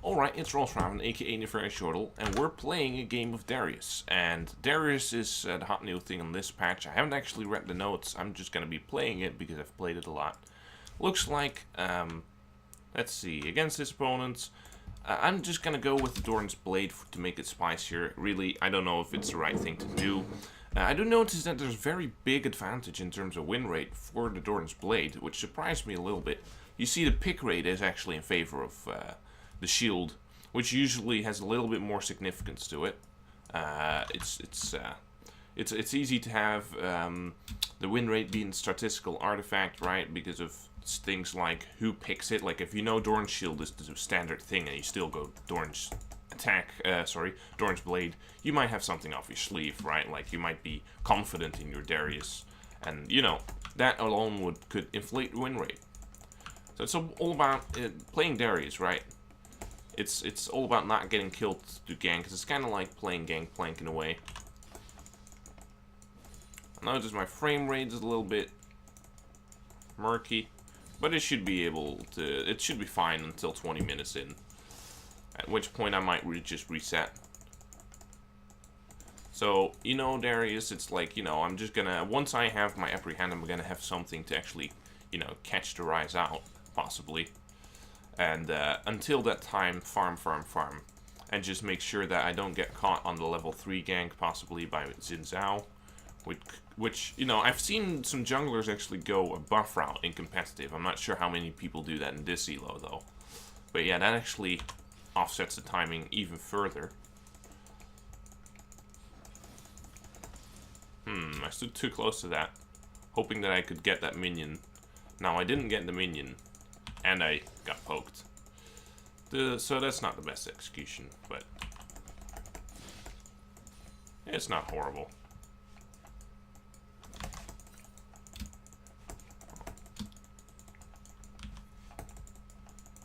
Alright, it's Rossraven, aka Nefarious Shortle, and we're playing a game of Darius. And Darius is the hot new thing on this patch. I haven't actually read the notes, I'm just gonna be playing it because I've played it a lot. Looks like, let's see, against his opponents, I'm just gonna go with the Doran's Blade to make it spicier. Really, I don't know if it's the right thing to do. I do notice that there's very big advantage in terms of win rate for the Doran's Blade, which surprised me a little bit. You see the pick rate is actually in favor of the shield, which usually has a little bit more significance to it. It's easy to have the win rate being a statistical artifact, right? Because of things like who picks it. Like if you know Doran's shield is the standard thing, and you still go Doran's Doran's Blade, you might have something off your sleeve, right? Like you might be confident in your Darius, and you know that alone could inflate the win rate. So it's all about playing Darius, right? It's all about not getting killed to gank, because it's kind of like playing Gangplank in a way. I notice my frame rate is a little bit murky, but it should be able to. It should be fine until 20 minutes in, at which point I might just reset. So, you know, Darius, it's like, you know, I'm just gonna, once I have my upper hand, I'm gonna have something to actually, you know, catch the rise out, possibly. And until that time, farm, and just make sure that I don't get caught on the level 3 gank, possibly by Ensue, which, you know, I've seen some junglers actually go a buff route in competitive. I'm not sure how many people do that in this elo, though. But yeah, that actually offsets the timing even further. I stood too close to that, hoping that I could get that minion. Now, I didn't get the minion, and I got poked. So that's not the best execution, but it's not horrible.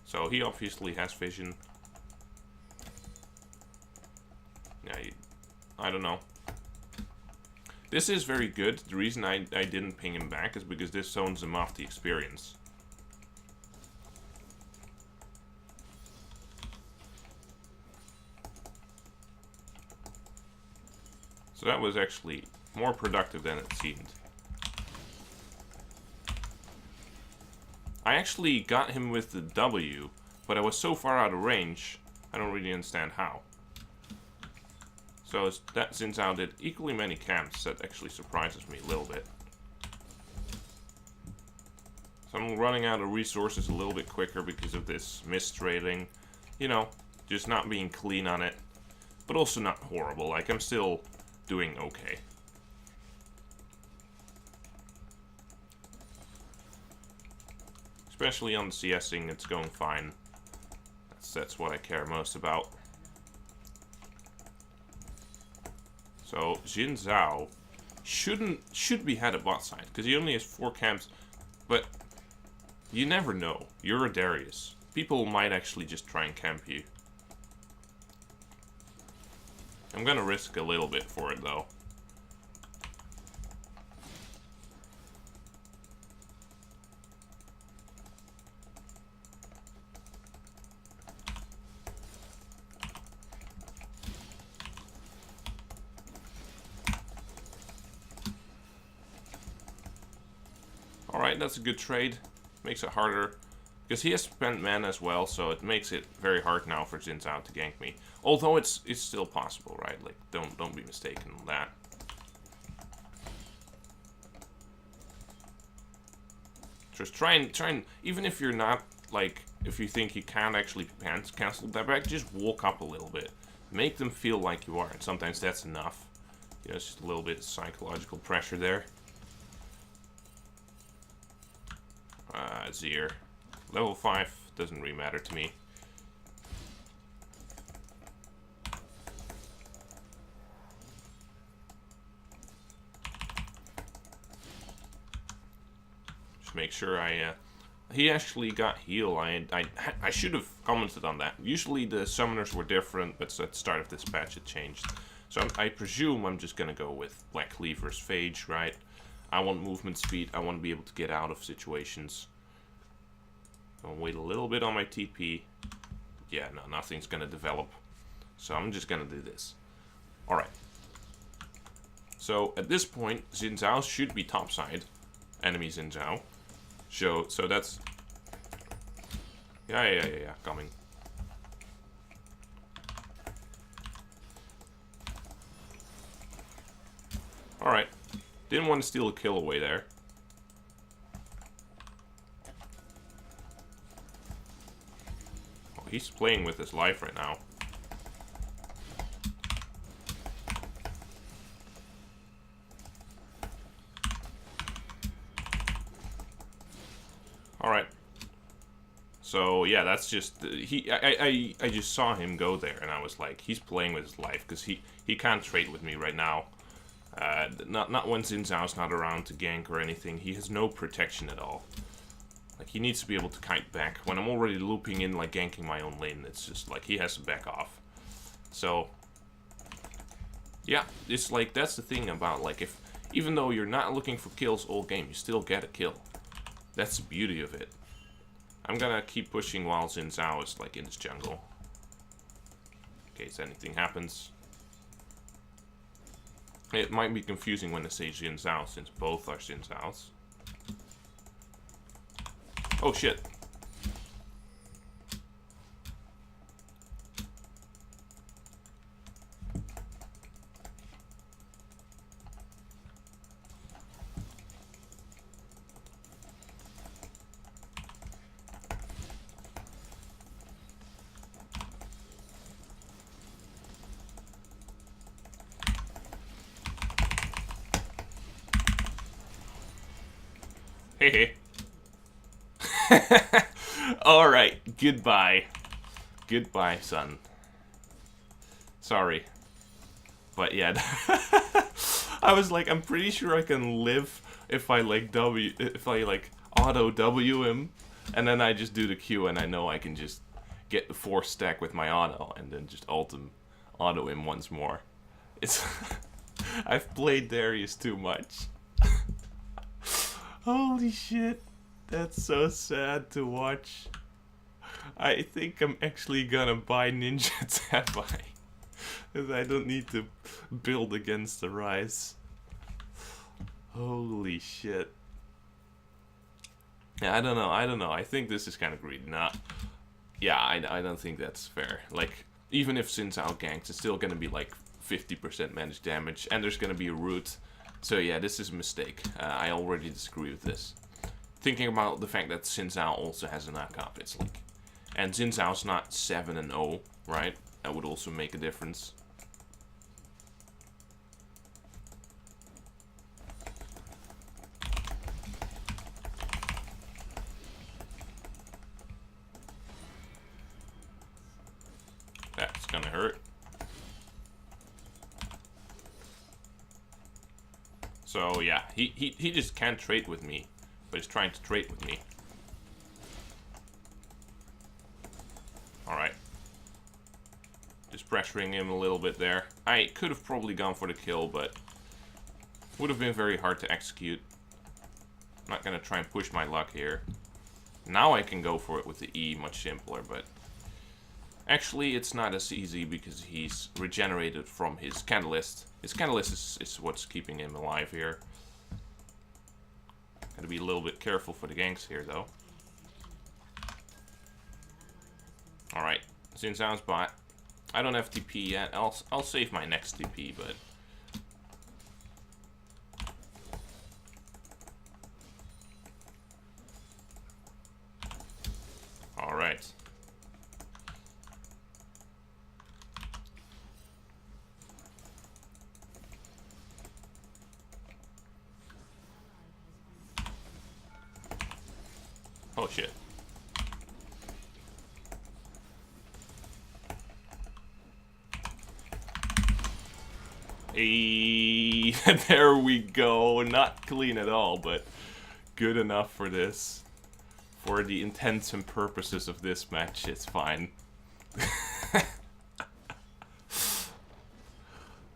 So he obviously has vision. Yeah, I don't know. This is very good. The reason I didn't ping him back is because this zones him off the experience. So that was actually more productive than it seemed. I actually got him with the W, but I was so far out of range, I don't really understand how. So that Ensue did equally many camps, that actually surprises me a little bit. So I'm running out of resources a little bit quicker because of this mist railing. You know, just not being clean on it, but also not horrible. Like, I'm still doing okay. Especially on the CSing, it's going fine. That's what I care most about. So Ensue should be had at bot side, because he only has 4 camps, but you never know. You're a Darius. People might actually just try and camp you. I'm gonna risk a little bit for it, though. Alright, that's a good trade. Makes it harder. Because he has spent mana as well, so it makes it very hard now for Ensue to gank me. Although it's still possible, right? Like, don't be mistaken on that. Just try and even if you're not, like, if you think you can't actually cancel that back, just walk up a little bit. Make them feel like you are, and sometimes that's enough. You know, it's just a little bit of psychological pressure there. Zir. Level 5 doesn't really matter to me. Just make sure he actually got heal. I should have commented on that. Usually the summoners were different, but at the start of this patch it changed. So I presume I'm just gonna go with Black Cleaver's Phage, right? I want movement speed. I want to be able to get out of situations. I'll wait a little bit on my TP. yeah, no, nothing's gonna develop. So I'm just gonna do this. Alright. So at this point, Xin Zhao should be topside. Enemy Xin Zhao. So that's... Yeah, coming. Alright. Didn't want to steal a kill away there. Oh, he's playing with his life right now. Alright. So yeah, that's just I just saw him go there and I was like, he's playing with his life because he can't trade with me right now. Not when Xin Zhao's not around to gank or anything. He has no protection at all. Like, he needs to be able to kite back. When I'm already looping in, like, ganking my own lane, it's just like, he has to back off. So, yeah, it's like, that's the thing about, like, even though you're not looking for kills all game, you still get a kill. That's the beauty of it. I'm gonna keep pushing while Xin Zhao is, like, in this jungle. In case anything happens. It might be confusing when I say Xin Zhao, since both are Xin Zhaos. Oh shit. Hey. Alright, goodbye. Goodbye, son. Sorry. But yeah. I was like, I'm pretty sure I can live if I like auto W him, and then I just do the Q and I know I can just get the 4 stack with my auto and then just auto him once more. It's I've played Darius too much. Holy shit, that's so sad to watch. I think I'm actually gonna buy Ninja Tabai, because I don't need to build against the Rise. Holy shit. Yeah, I don't know, I think this is kind of greedy. Nah. Yeah, I don't think that's fair. Like, even if Xin Zhao ganks, it's still gonna be like 50% managed damage, and there's gonna be a root. So yeah, this is a mistake. I already disagree with this. Thinking about the fact that Xin Zhao also has a knockup, it's like... And Xin Zhao's not 7-0, right? That would also make a difference. That's gonna hurt. So yeah, he just can't trade with me, but he's trying to trade with me. Alright. Just pressuring him a little bit there. I could have probably gone for the kill, but would have been very hard to execute. I'm not gonna try and push my luck here. Now I can go for it with the E, much simpler, but actually it's not as easy because he's regenerated from his Catalyst. His Catalyst is what's keeping him alive here. Gotta be a little bit careful for the ganks here, though. Alright, Xin Zhao's bot. I don't have TP yet. I'll save my next TP, but... Alright. Oh shit. Hey, there we go. Not clean at all, but good enough for this. For the intents and purposes of this match, it's fine.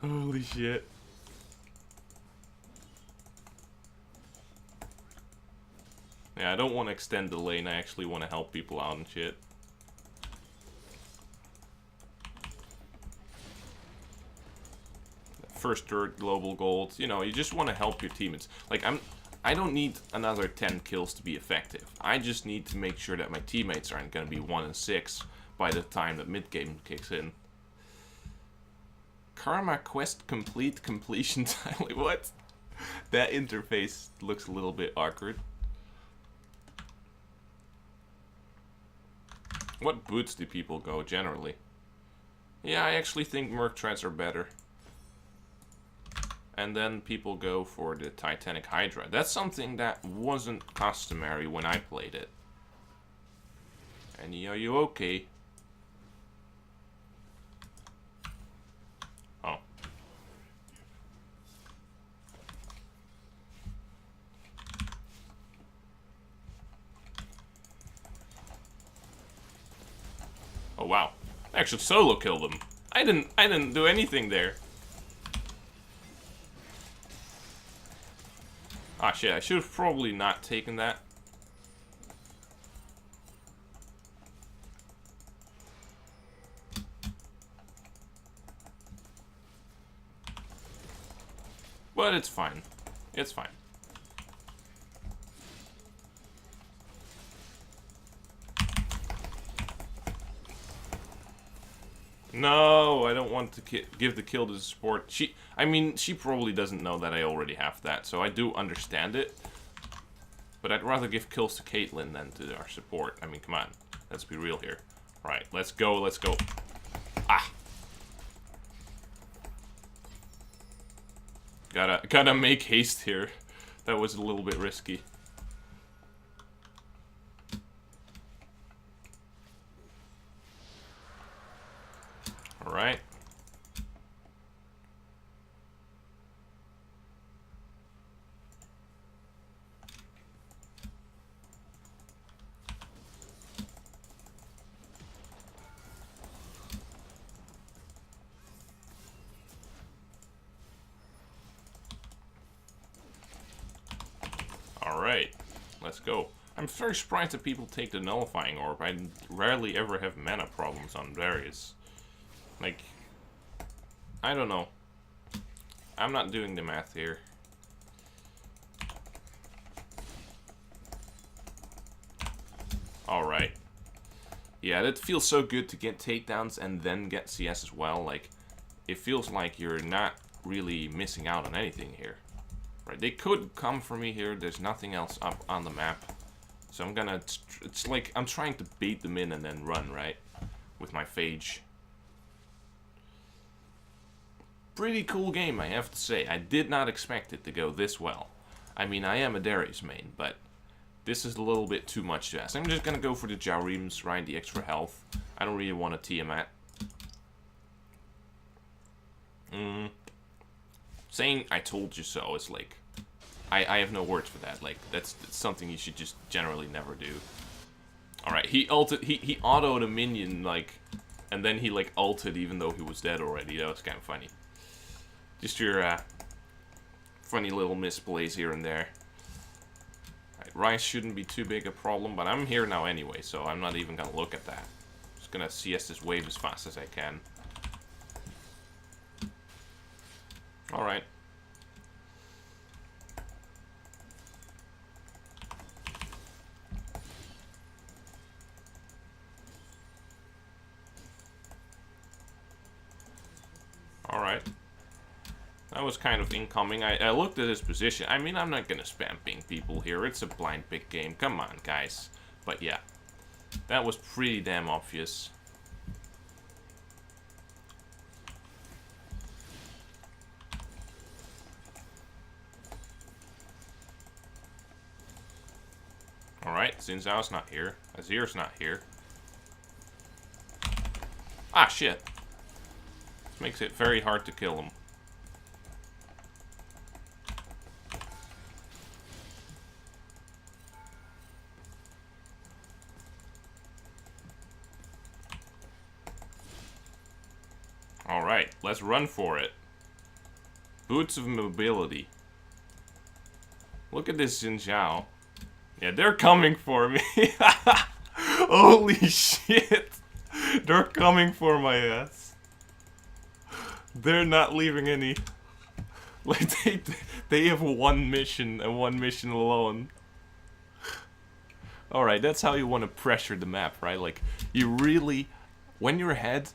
Holy shit. Yeah, I don't want to extend the lane, I actually want to help people out and shit. first, third global gold. You know, you just want to help your teammates. Like, I don't need another 10 kills to be effective. I just need to make sure that my teammates aren't going to be 1 and 6 by the time that mid-game kicks in. Karma quest complete completion time. Like, what? That interface looks a little bit awkward. What boots do people go generally? Yeah, I actually think Merc Treads are better. And then people go for the Titanic Hydra. That's something that wasn't customary when I played it. And are you okay? Oh. Oh wow. I actually solo killed him. I didn't do anything there. Ah shit, I should have probably not taken that. But it's fine. It's fine. No, I don't want to give the kill to the support. I mean, she probably doesn't know that I already have that, so I do understand it. But I'd rather give kills to Caitlyn than to our support. I mean, come on. Let's be real here. Right, let's go, let's go. Ah! Gotta make haste here. That was a little bit risky. Alright. Alright. Let's go. I'm very surprised that people take the nullifying orb. I rarely ever have mana problems on Darius. Like, I don't know. I'm not doing the math here. Alright. Yeah, that feels so good to get takedowns and then get CS as well. Like, it feels like you're not really missing out on anything here. Right, they could come for me here. There's nothing else up on the map. So I'm gonna... It's like I'm trying to bait them in and then run, right? With my Phage. Pretty cool game, I have to say. I did not expect it to go this well. I mean, I am a Darius main, but this is a little bit too much to ask. I'm just gonna go for the Jareems, right? The extra health. I don't really want a Tiamat. Saying "I told you so" is like, I have no words for that. Like, that's something you should just generally never do. Alright, he ulted, he autoed a minion, like, and then he, like, ulted even though he was dead already. That was kind of funny. Just your, funny little misplays here and there. Alright, Rice shouldn't be too big a problem, but I'm here now anyway, so I'm not even gonna look at that. Just gonna CS this wave as fast as I can. Alright. Alright. That was kind of incoming. I looked at his position. I mean, I'm not gonna spam ping people here. It's a blind pick game. Come on, guys. But yeah. That was pretty damn obvious. Alright, Xin Zhao's not here. Azir's not here. Ah, shit. This makes it very hard to kill him. Alright, let's run for it. Boots of mobility. Look at this Xin Zhao. Yeah, they're coming for me. Holy shit. They're coming for my ass. They're not leaving any Like, they have one mission, and one mission alone. Alright, that's how you want to pressure the map, right? Like, you really, when you're ahead,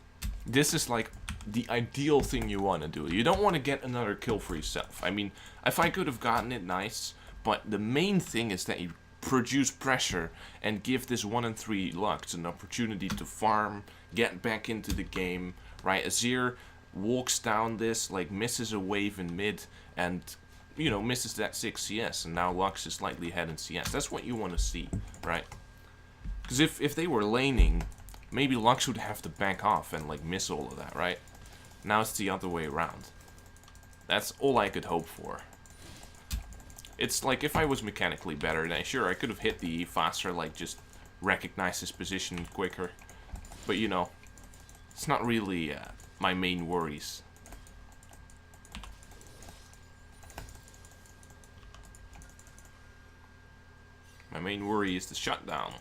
this is like the ideal thing you want to do. You don't want to get another kill for yourself. I mean, if I could have gotten it, nice, but the main thing is that you produce pressure and give this 1 in 3 Lux an opportunity to farm, get back into the game, right? Azir walks down this, like, misses a wave in mid, and, you know, misses that 6 CS, and now Lux is slightly ahead in CS. That's what you want to see, right? Because if they were laning, maybe Lux would have to back off and, like, miss all of that, right? Now it's the other way around. That's all I could hope for. It's like, if I was mechanically better, then sure, I could have hit the E faster, like, just recognize his position quicker. But, you know, it's not really my main worries. My main worry is the shutdown.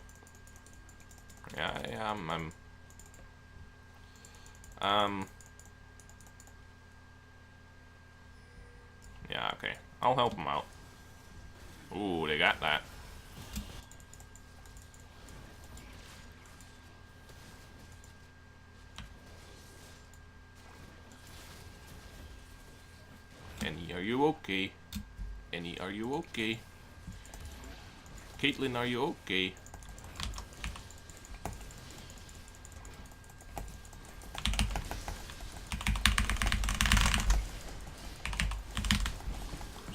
Yeah, yeah, okay. I'll help him out. Ooh, they got that. Annie, are you okay? Annie, are you okay? Caitlyn, are you okay?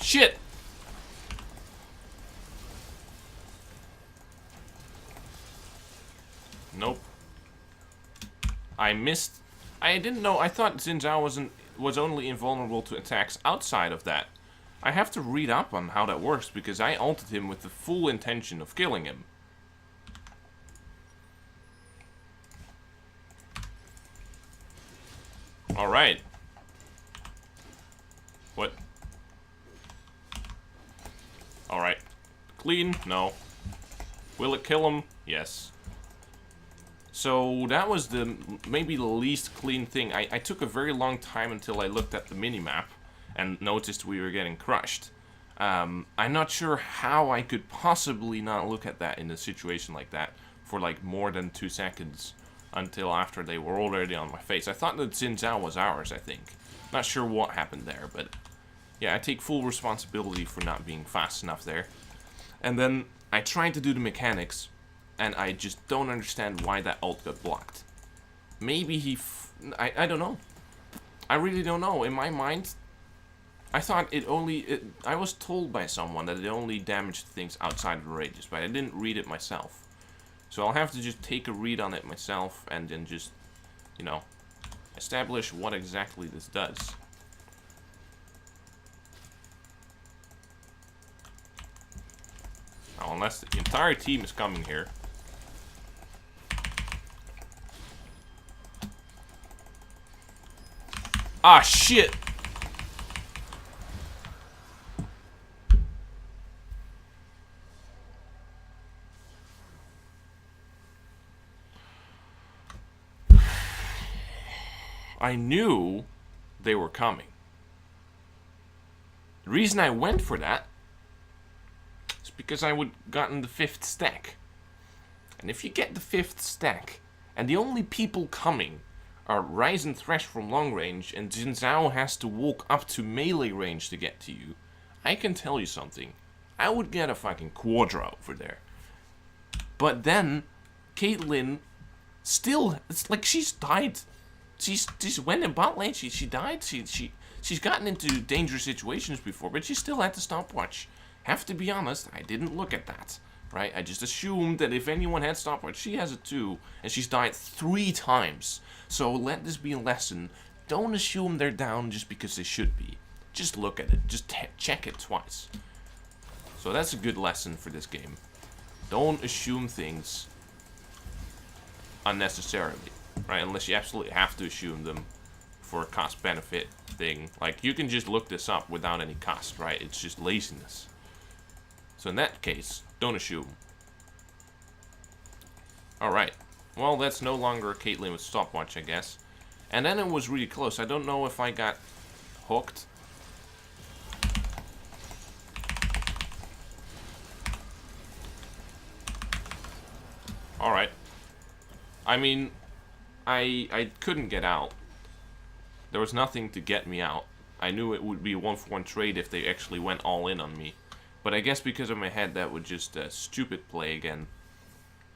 Shit! Nope. I missed. I didn't know. I thought Xin Zhao was only invulnerable to attacks outside of that. I have to read up on how that works because I ulted him with the full intention of killing him. All right. What? All right. Clean? No. Will it kill him? Yes. So that was maybe the least clean thing. I took a very long time until I looked at the minimap and noticed we were getting crushed. I'm not sure how I could possibly not look at that in a situation like that for like more than 2 seconds until after they were already on my face. I thought that Xin Zhao was ours, I think. Not sure what happened there, but yeah, I take full responsibility for not being fast enough there. And then I tried to do the mechanics, and I just don't understand why that ult got blocked. Maybe I don't know. I really don't know. In my mind, I thought I was told by someone that it only damaged things outside of the radius, but I didn't read it myself. So I'll have to just take a read on it myself and then just, you know, establish what exactly this does. Oh, unless the entire team is coming here. Ah, shit! I knew they were coming. The reason I went for that is because I would gotten the 5th stack. And if you get the 5th stack, and the only people coming are Ryze and Thresh from long range, and Xin Zhao has to walk up to melee range to get to you, I can tell you something. I would get a fucking Quadra over there. But then, Caitlyn still, it's like she's died. She's went in bot lane, she died, she's gotten into dangerous situations before, but she still had the stopwatch. Have to be honest, I didn't look at that, right? I just assumed that if anyone had stopwatch, she has it too, and she's died 3 times. So let this be a lesson. Don't assume they're down just because they should be. Just look at it, just check it twice. So that's a good lesson for this game. Don't assume things unnecessarily. Right, unless you absolutely have to assume them for a cost-benefit thing. Like, you can just look this up without any cost, right? It's just laziness. So in that case, don't assume. Alright. Well, that's no longer a Caitlyn with stopwatch, I guess. And then it was really close. I don't know if I got hooked. Alright. I mean, I couldn't get out. There was nothing to get me out. I knew it would be a 1-for-1 trade if they actually went all in on me. But I guess because of my head, that would just stupid play again.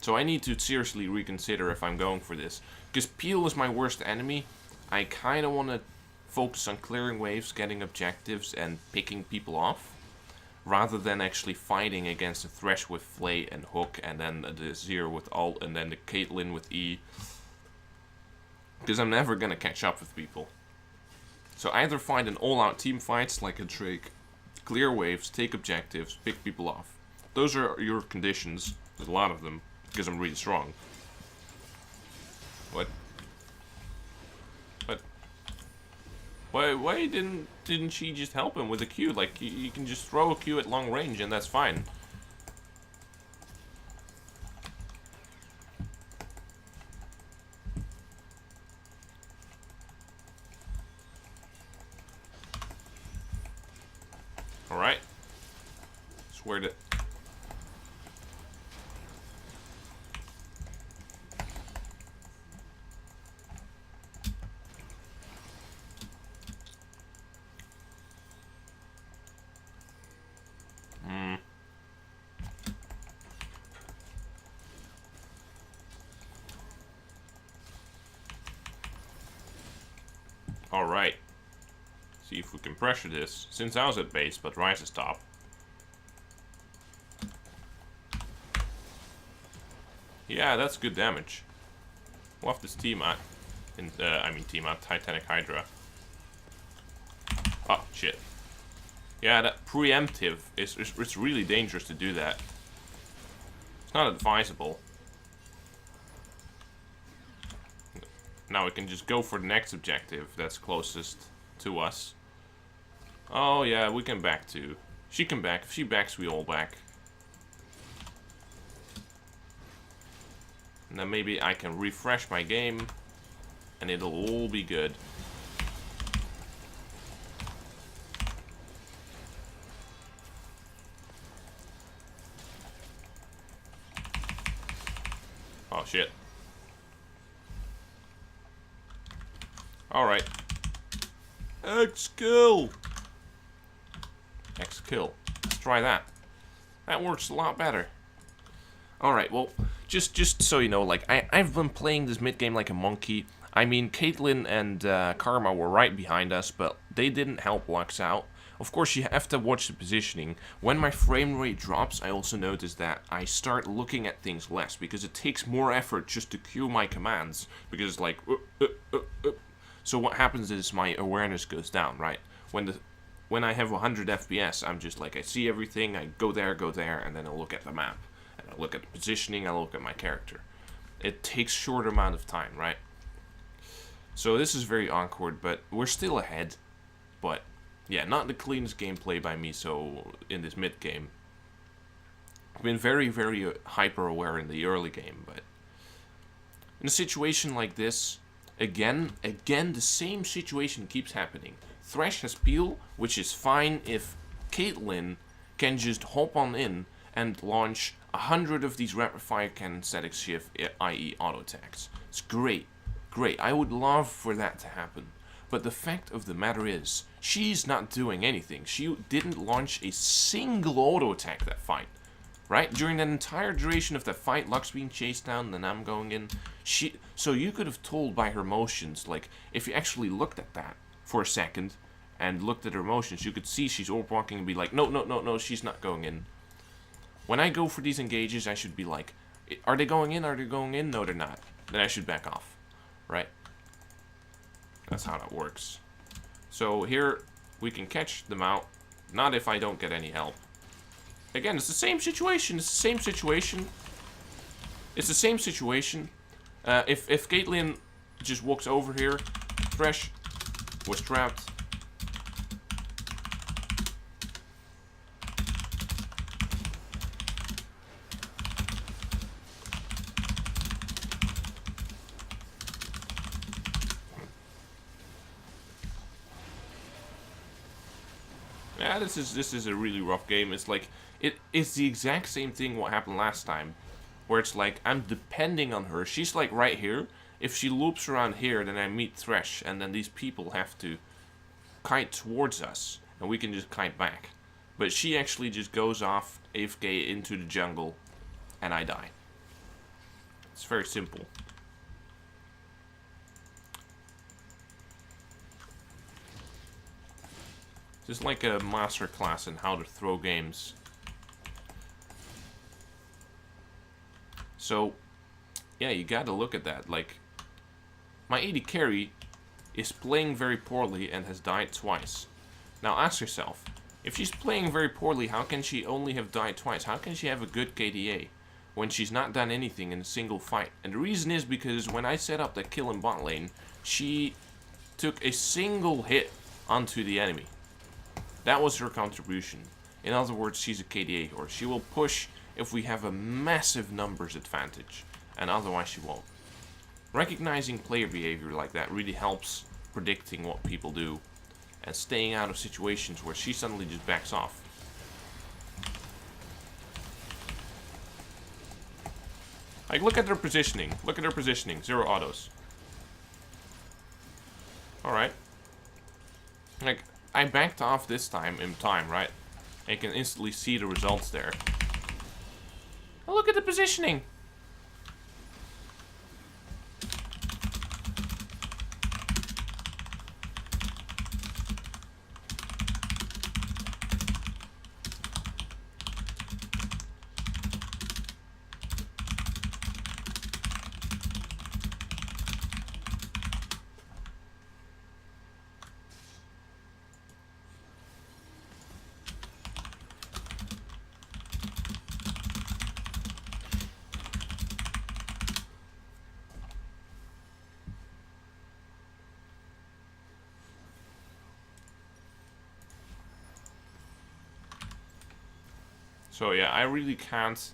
So I need to seriously reconsider if I'm going for this. Because Peel is my worst enemy. I kind of want to focus on clearing waves, getting objectives, and picking people off. Rather than actually fighting against the Thresh with Flay and Hook, and then the Zir with Ult, and then the Caitlyn with E. Because I'm never going to catch up with people. So either find an all-out team fights like a Drake, clear waves, take objectives, pick people off. Those are your conditions. There's a lot of them, because I'm really strong. What? What? Why didn't she just help him with a Q? Like, you can just throw a Q at long range and that's fine. Alright. Swear to... Alright. See if we can pressure this. Since I was at base, but Ryze is top. Yeah, that's good damage. We'll have this team out. Team out Titanic Hydra. Oh, shit. Yeah, that preemptive it's really dangerous to do that. It's not advisable. Now we can just go for the next objective that's closest to us. Oh yeah, we can back too. She can back. If she backs, we all back. And then maybe I can refresh my game and it'll all be good. Oh shit. Alright. X-kill! X-kill. Let's try that. That works a lot better. Alright, well, just so you know, like, I've been playing this mid-game like a monkey. I mean, Caitlyn and Karma were right behind us, but they didn't help Lux out. Of course, you have to watch the positioning. When my frame rate drops, I also notice that I start looking at things less, because it takes more effort just to cue my commands, because it's like... So what happens is my awareness goes down, right? When I have 100 FPS, I'm just like, I see everything, I go there, and then I look at the map. And I look at the positioning, I look at my character. It takes short amount of time, right? So this is very awkward, but we're still ahead. But, yeah, not the cleanest gameplay by me, so in this mid-game. I've been very, very hyper-aware in the early game, but... in a situation like this... Again, the same situation keeps happening. Thresh has Peel, which is fine if Caitlyn can just hop on in and launch 100 of these rapid-fire cannon static shift, i.e. auto attacks. It's great. Great. I would love for that to happen. But the fact of the matter is, she's not doing anything. She didn't launch a single auto attack that fight. Right? During that entire duration of that fight, Lux being chased down, then I'm going in. So you could have told by her motions, like, if you actually looked at that for a second, and looked at her motions, you could see she's orb walking and be like, no, she's not going in. When I go for these engages, I should be like, are they going in? Are they going in? No, they're not. Then I should back off. Right? That's how that works. So here, we can catch them out. Not if I don't get any help. Again, it's the same situation. It's the same situation. It's the same situation. If Caitlyn just walks over here, Thresh was trapped. Yeah, this is a really rough game. It's like it's the exact same thing what happened last time. where it's like I'm depending on her. She's like right here. If she loops around here, then I meet Thresh, and then these people have to kite towards us, and we can just kite back. But she actually just goes off AFK into the jungle, and I die. It's very simple. Just like a master class in how to throw games. So, yeah, you gotta look at that. Like, my AD carry is playing very poorly and has died twice. Now ask yourself, if she's playing very poorly, how can she only have died twice? How can she have a good KDA when she's not done anything in a single fight? And the reason is because when I set up that kill in bot lane, she took a single hit onto the enemy. That was her contribution. In other words, she's a KDA horse. She will push if we have a massive numbers advantage, and otherwise she won't. Recognizing player behavior like that really helps predicting what people do and staying out of situations where she suddenly just backs off. Like, look at her positioning. Look at her positioning. 0 autos. Alright. Like, I backed off this time in time, right? I can instantly see the results there. Oh, look at the positioning. So yeah, I really can't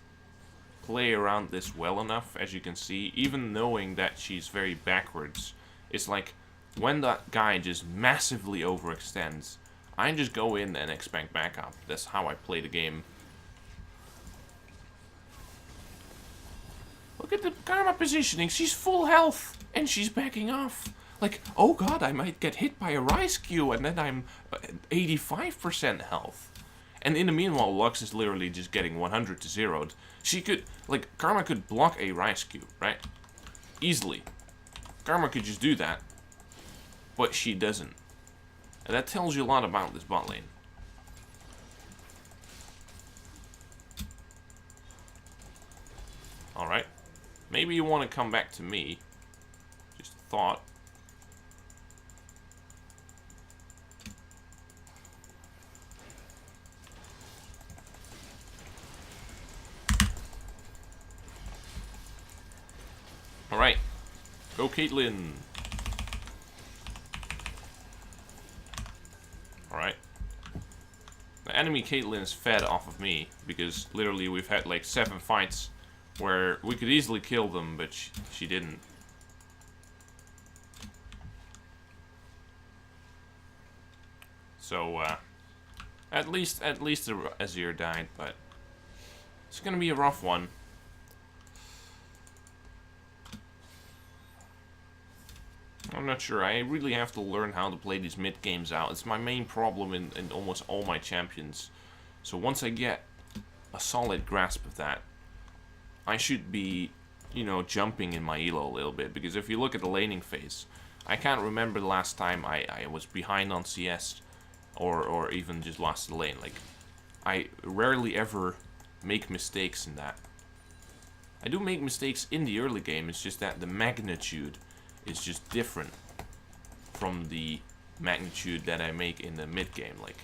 play around this well enough, as you can see, even knowing that she's very backwards. It's like, when that guy just massively overextends, I just go in and expect backup. That's how I play the game. Look at the Karma positioning, she's full health, and she's backing off. Like, oh god, I might get hit by a Rise Q, and then I'm 85% health. And in the meanwhile, Lux is literally just getting 100 to 0'd. She could, like, Karma could block a Rise Q, right? Easily. Karma could just do that. But she doesn't. And that tells you a lot about this bot lane. Alright. Maybe you want to come back to me. Just a thought. Alright, go Caitlyn. Alright. The enemy Caitlyn is fed off of me, because literally we've had like 7 fights where we could easily kill them, but she didn't. So, at least the Azir died, but it's gonna be a rough one. I'm not sure. I really have to learn how to play these mid games out. It's my main problem in almost all my champions. So once I get a solid grasp of that, I should be, you know, jumping in my elo a little bit. Because if you look at the laning phase, I can't remember the last time I was behind on CS or even just lost the lane. Like, I rarely ever make mistakes in that. I do make mistakes in the early game, it's just that the magnitude is just different from the magnitude that I make in the mid game. Like,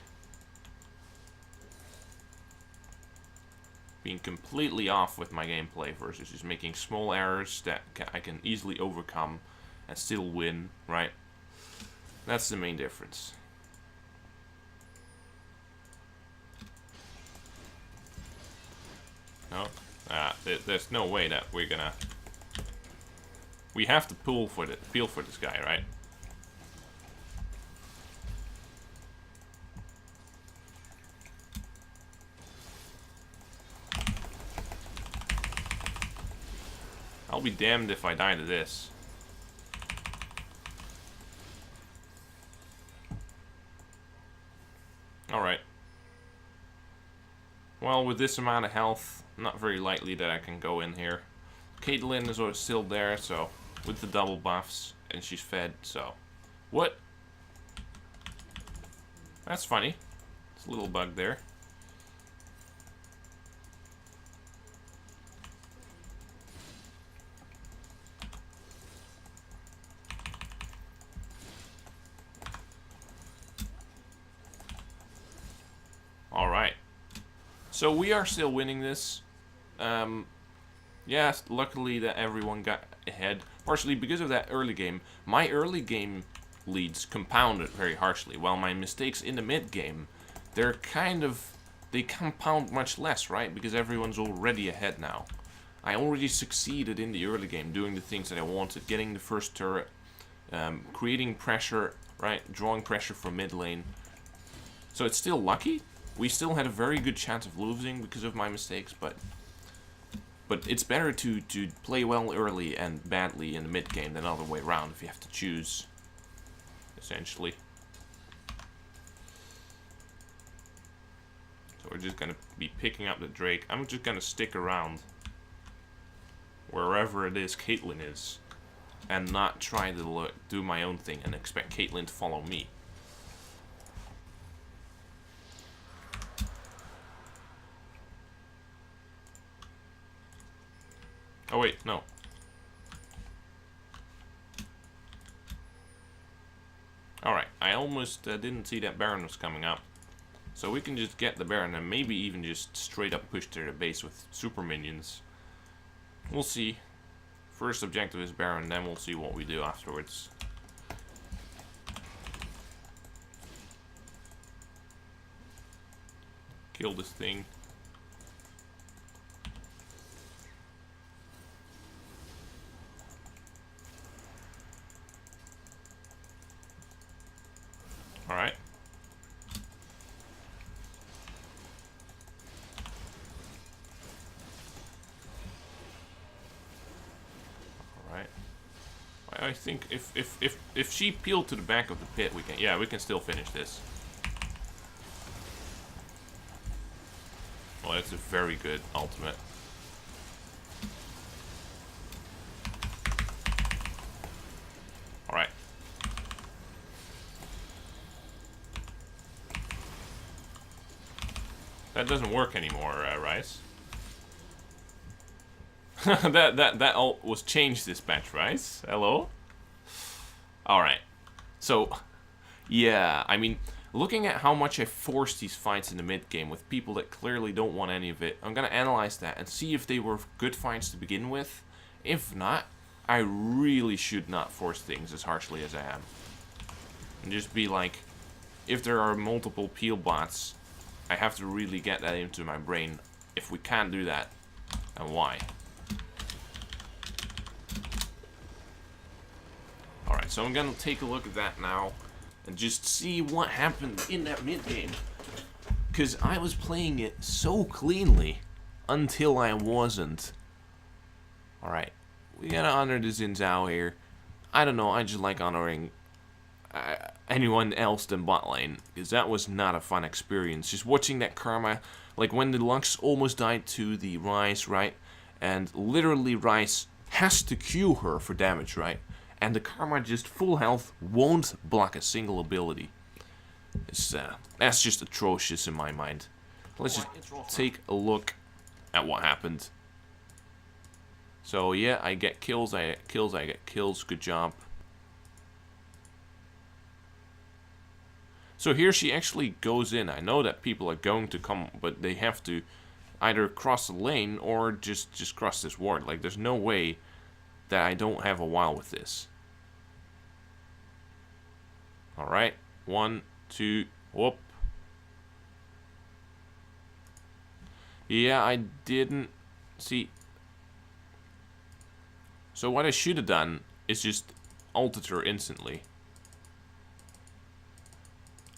being completely off with my gameplay versus just making small errors that I can easily overcome and still win, right? That's the main difference. No, there's no way that we're gonna. We have to feel for this guy, right? I'll be damned if I die to this. Alright. Well, with this amount of health, not very likely that I can go in here. Caitlyn is still there, so with the double buffs, and she's fed, so. What? That's funny. It's a little bug there. Alright. So we are still winning this. Yeah, luckily that everyone got ahead. Partially because of that early game. My early game leads compounded very harshly, while my mistakes in the mid game, they compound much less, right? Because everyone's already ahead now. I already succeeded in the early game, doing the things that I wanted, getting the first turret, creating pressure, right? Drawing pressure from mid lane. So it's still lucky. We still had a very good chance of losing because of my mistakes, but it's better to play well early and badly in the mid game than the other way around if you have to choose, essentially. So we're just gonna be picking up the Drake. I'm just gonna stick around wherever it is Caitlyn is and not try to do my own thing and expect Caitlyn to follow me. Oh wait, no. Alright, I almost didn't see that Baron was coming up. So we can just get the Baron and maybe even just straight up push to the base with super minions. We'll see. First objective is Baron, then we'll see what we do afterwards. Kill this thing. Alright. Alright. I think if she peeled to the back of the pit, we can still finish this. Well, that's a very good ultimate. Alright. That doesn't work anymore, Rice. that ult was changed this patch, Rice. Hello? Alright. So, yeah, I mean, looking at how much I forced these fights in the mid game with people that clearly don't want any of it, I'm gonna analyze that and see if they were good fights to begin with. If not, I really should not force things as harshly as I am. And just be like, if there are multiple peel bots, I have to really get that into my brain. If we can't do that, and why? Alright, so I'm gonna take a look at that now and just see what happened in that mid game. Because I was playing it so cleanly until I wasn't. Alright, we gotta honor the Ensue here. I don't know, I just like honoring anyone else than bot lane, because that was not a fun experience. Just watching that Karma, like when the Lux almost died to the Ryze, right? And literally Ryze has to Q her for damage, right? And the Karma just full health won't block a single ability. That's just atrocious in my mind. Let's just take a look at what happened. So yeah, I get kills, I get kills, I get kills, good job. So here she actually goes in. I know that people are going to come, but they have to either cross the lane or just cross this ward. Like, there's no way that I don't have a while with this. Alright, 1, 2, whoop. Yeah, I didn't see. So what I should have done is just ulted her instantly.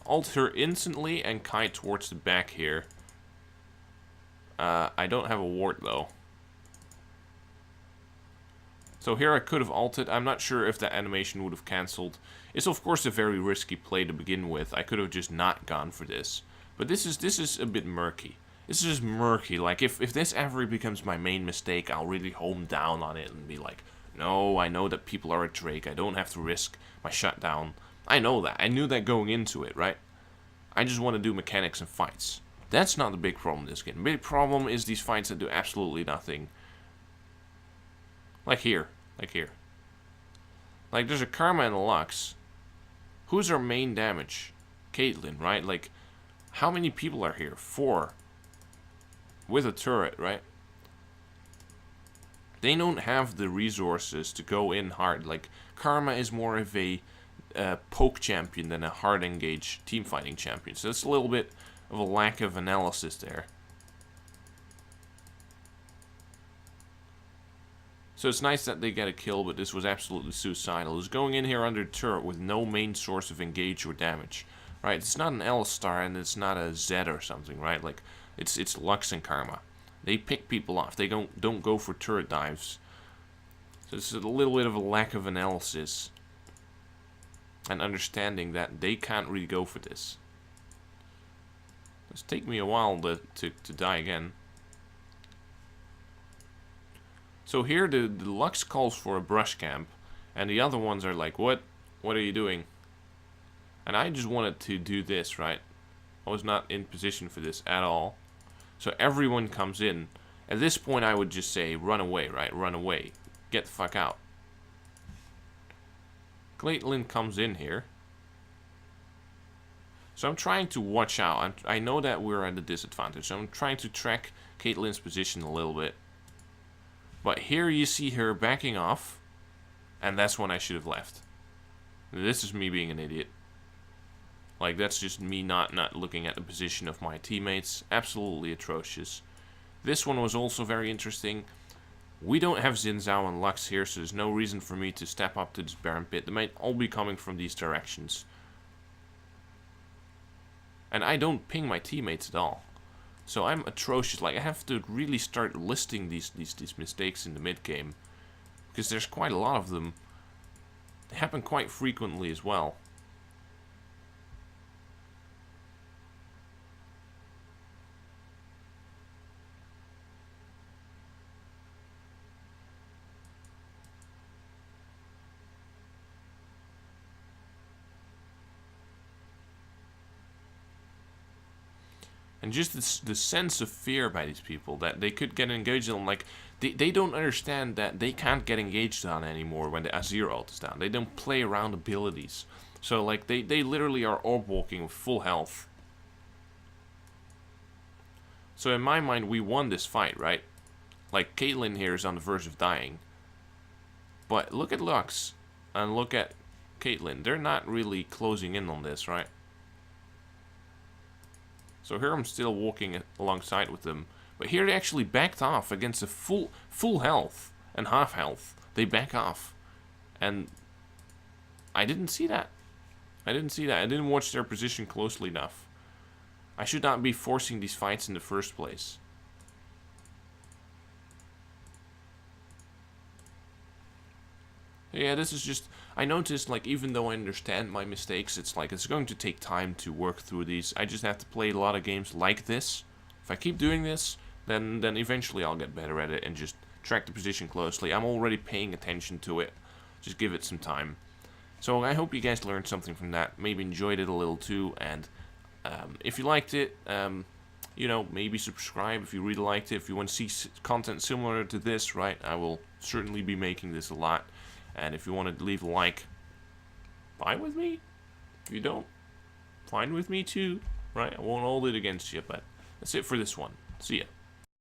Ult her instantly and kite towards the back here. I don't have a ward though. So here I could have ulted. I'm not sure if that animation would have cancelled. It's of course a very risky play to begin with. I could have just not gone for this. But this is a bit murky. This is just murky. Like, if this ever becomes my main mistake, I'll really home down on it and be like, no, I know that people are a Drake. I don't have to risk my shutdown. I know that. I knew that going into it, right? I just want to do mechanics and fights. That's not the big problem in this game. The big problem is these fights that do absolutely nothing. Like here. Like here. Like, there's a Karma and a Lux. Who's our main damage? Caitlyn, right? Like, how many people are here? 4. With a turret, right? They don't have the resources to go in hard. Like, Karma is more of a poke champion than a hard engage team fighting champion. So it's a little bit of a lack of analysis there. So it's nice that they get a kill, but this was absolutely suicidal. It was going in here under turret with no main source of engage or damage. Right? It's not an L star and it's not a Z or something, right? Like, it's Lux and Karma. They pick people off. They don't go for turret dives. So it's a little bit of a lack of analysis and understanding that they can't really go for this. It's taken me a while to die again. So here the Lux calls for a brush camp, and the other ones are like, what are you doing? And I just wanted to do this, right? I was not in position for this at all. So everyone comes in. At this point I would just say, run away, right? Run away. Get the fuck out. Caitlyn comes in here. So I'm trying to watch out. I know that we're at a disadvantage. So I'm trying to track Caitlyn's position a little bit. But here you see her backing off. And that's when I should have left. This is me being an idiot. Like, that's just me not looking at the position of my teammates. Absolutely atrocious. This one was also very interesting. We don't have Xin Zhao and Lux here, so there's no reason for me to step up to this Baron pit. They might all be coming from these directions. And I don't ping my teammates at all. So I'm atrocious. Like, I have to really start listing these mistakes in the mid game, because there's quite a lot of them. They happen quite frequently as well. And just the sense of fear by these people that they could get engaged on, like, they don't understand that they can't get engaged on anymore when the Azir ult is down. They don't play around abilities. So, like, they literally are orb walking with full health. So in my mind, we won this fight, right? Like, Caitlyn here is on the verge of dying. But look at Lux and look at Caitlyn. They're not really closing in on this, right? So here I'm still walking alongside with them. But here they actually backed off against a full health and half health. They back off. And I didn't see that. I didn't watch their position closely enough. I should not be forcing these fights in the first place. Yeah, this is just... I noticed, like, even though I understand my mistakes, it's like, it's going to take time to work through these. I just have to play a lot of games like this. If I keep doing this, then eventually I'll get better at it and just track the position closely. I'm already paying attention to it. Just give it some time. So I hope you guys learned something from that. Maybe enjoyed it a little too. And if you liked it, you know, maybe subscribe if you really liked it. If you want to see content similar to this, right, I will certainly be making this a lot. And if you want to leave a like, fine with me. If you don't, fine with me too. Right? I won't hold it against you, but that's it for this one. See ya.